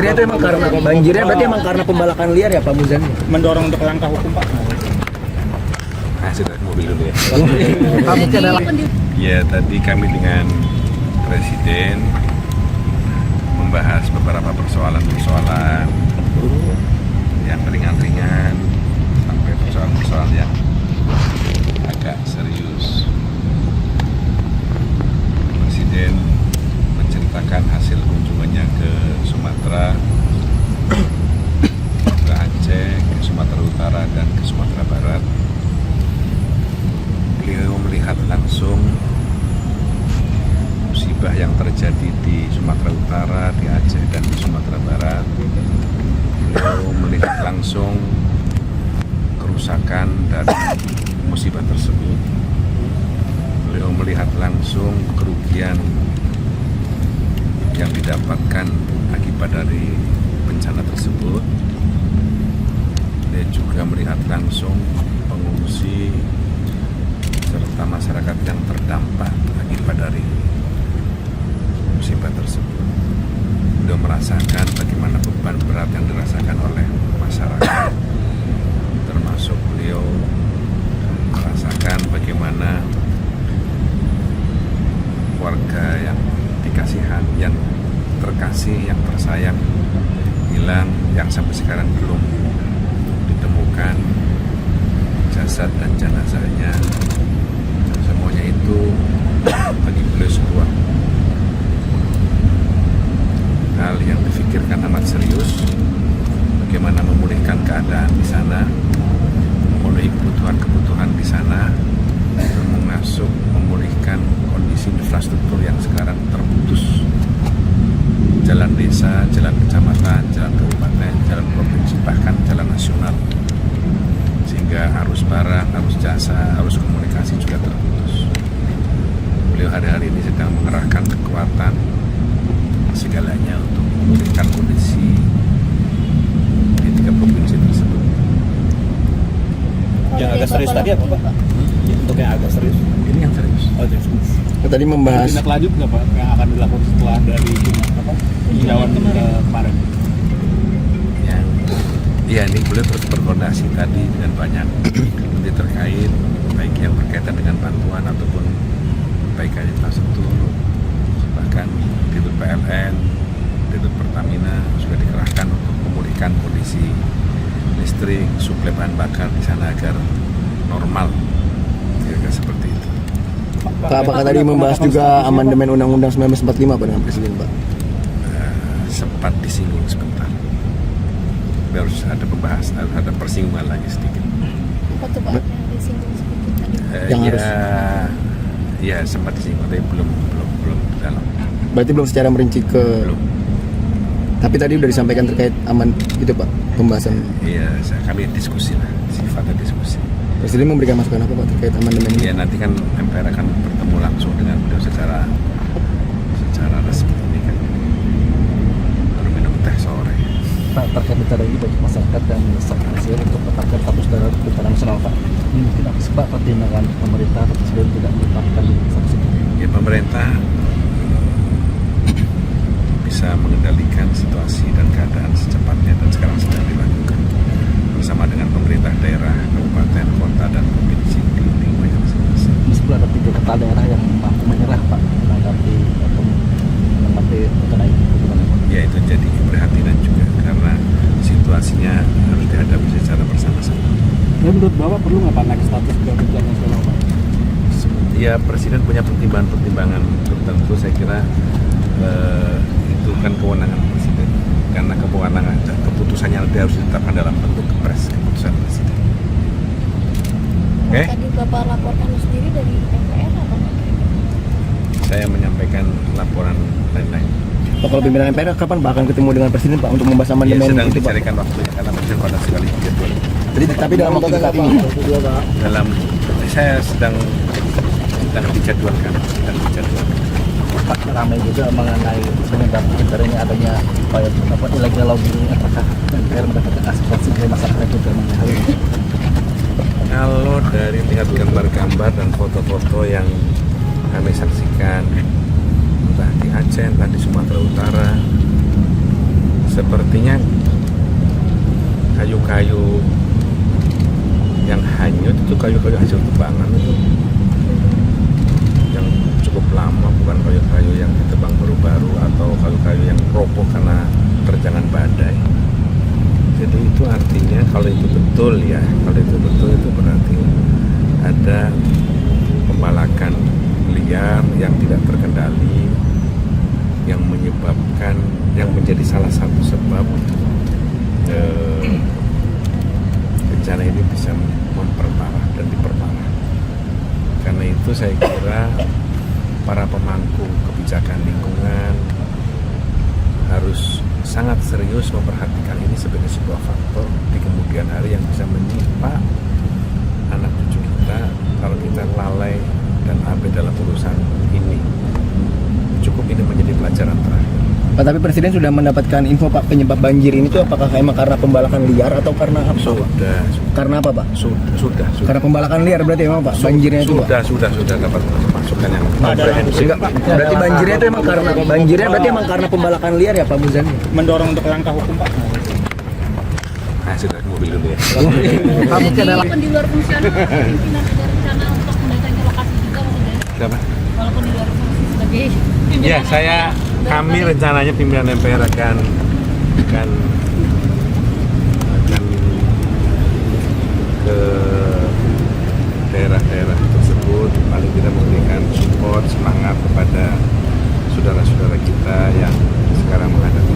banjirnya itu emang karena berarti emang karena pembalakan liar ya Pak Muzani? Mendorong untuk langkah hukum Pak. Sudah mobil dulu ya. Pak Ya tadi kami dengan Presiden membahas beberapa persoalan-persoalan yang ringan-ringan sampai persoalan-persoalan yang agak serius. Presiden menceritakan hasil kunjungannya ke Sumatera, ke Aceh, ke Sumatera Utara dan ke Sumatera Barat. Beliau melihat langsung musibah yang terjadi di Sumatera Utara, di Aceh dan di Sumatera Barat. Beliau melihat langsung kerusakan dari musibah tersebut. Beliau melihat langsung kerugian yang didapatkan akibat dari bencana tersebut. Dia juga melihat langsung pengungsi serta masyarakat yang terdampak akibat dari musibah tersebut. Beliau merasakan bagaimana beban berat yang dirasakan oleh masyarakat, termasuk beliau merasakan bagaimana warga yang dikasihan, yang terkasih, yang tersayang hilang, yang sampai sekarang belum ditemukan jasad dan jenazahnya. Semuanya itu bagi beliau sebuah hal yang difikirkan amat serius, bagaimana memulihkan keadaan di sana, memenuhi kebutuhan-kebutuhan di sana, termasuk memulihkan kondisi infrastruktur yang sekarang terputus, jalan desa, jalan kecamatan, jalan kabupaten, jalan provinsi, bahkan jalan nasional, sehingga arus barang, arus jasa, arus komunikasi juga terputus. Beliau hari-hari ini sedang mengerahkan kekuatan segalanya untuk memulihkan kondisi di 3 provinsi tersebut. Yang agak serius tadi apa Pak? Untuk yang agak serius? Ini yang serius. Oh, serius. Tadi membahas Tindak lanjut nggak Pak yang akan dilakukan setelah dari tinjauan kemarin? Ya, ini beliau terus berkoordinasi tadi dengan banyak menteri terkait, baik yang berkaitan dengan bantuan ataupun perbaikan infrastruktur, bahkan Dirut PLN, Dirut Pertamina sudah dikerahkan untuk memulihkan kondisi listrik, suplai bahan bakar di sana agar normal, kira-kira seperti itu. Pak, apakah tadi membahas juga amandemen Undang-Undang 1945 Pak dengan Presiden Pak? Sempat disinggung sebentar. Harus ada pembahasan, ada persinggungan lagi sedikit. Apa tuh Pak yang disinggung seperti tadi? Yang ya, harus. Ya sempat disinggung, tapi belum dalam. Berarti belum secara merinci ke. Belum. Tapi tadi udah disampaikan terkait aman gitu Pak pembahasan. Iya, kami diskusi lah, sifatnya diskusi. Presiden memberikan masukan apa Pak terkait amandemen ini? Ya nanti kan MPR akan bertemu langsung dengan beliau secara resmi ini kan. Baru minum teh sore. Pak, terkait bencana ini bagi masyarakat dan mendesak Presiden untuk menetapkan status darurat bencana nasional Pak. Ini mungkin apa sih Pak pertimbangan pemerintah atau Presiden tidak menetapkan status itu? Ya pemerintah bisa mengendalikan situasi dan keadaan secepatnya dan sekarang sedang dilakukan bersama dengan pemerintah daerah, kabupaten, kota dan provinsi di lingkungan masing-masing. Meskipun ada 3 kepala daerah yang mampu menyerah Pak menanggapi bencana ini, bagaimana Pak? Ya itu jadi keprihatinan juga karena situasinya harus dihadapi secara bersama-sama. Ya, menurut Bapak perlu nggak Pak naik status ke bencana nasional Pak? Ya Presiden punya pertimbangan-pertimbangan tertentu, saya kira itu kan kewenangan Presiden karena keputusannya nanti harus ditetapkan dalam bentuk kepres, keputusan Presiden. Oke? Tadi Bapak laporkan sendiri dari MPR atau apa? Saya menyampaikan laporan lain-lain. Pak, kalau pimpinan MPR kapan Pak akan ketemu dengan Presiden Pak untuk membahas Ya amandemen sedang itu Pak? dicarikan waktunya karena Presiden pada sekali jadwal. Jadi tapi dalam waktu dekat ini. Saya sedang dijadwalkan. Pak, ramai juga mengenai sebenarnya adanya upaya illegal logging, apakah MPR mendapatkan aspirasi dari masyarakat juga mengenai hal ini? Kalau dari lihat gambar-gambar dan foto-foto yang kami saksikan entah di Aceh, entah di Sumatera Utara, sepertinya kayu-kayu yang hanyut itu kayu-kayu hasil tebangan itu yang cukup lama, bukan kayu-kayu yang ditebang baru-baru atau kayu-kayu yang roboh karena terjangan badai. Jadi itu artinya kalau itu betul ya, kalau itu betul itu berarti ada pembalakan liar yang tidak terkendali yang menyebabkan, yang menjadi salah satu sebab bencana ini bisa memperparah dan diperparah. Karena itu saya kira para pemangku kebijakan lingkungan harus sangat serius memperhatikan ini sebagai sebuah faktor di kemudian hari yang bisa menimpa anak cucu kita kalau kita lalai dan abai dalam urusan ini. Cukup ini menjadi pelajaran terakhir. Pak, tapi Presiden sudah mendapatkan info Pak penyebab banjir ini tuh apakah emang karena pembalakan liar atau karena apa? Sudah. Karena apa Pak? Sudah. Karena pembalakan liar berarti emang Pak banjirnya itu Pak? Sudah dapat masukan yang komprehensif. Berarti banjirnya itu emang karena berarti emang karena pembalakan liar ya Pak Muzani? Mendorong untuk langkah hukum Pak. Nah, sudah ke mobil dulu ya. Pak, mungkin adalah Walaupun di luar fungsional, pimpinan ada rencana untuk mendatangi lokasi juga maksudnya. Kenapa? Walaupun di luar fungsi sebagai Ya, kami rencananya pimpinan MPR akan ke daerah-daerah tersebut, paling tidak memberikan support, semangat kepada saudara-saudara kita yang sekarang menghadapi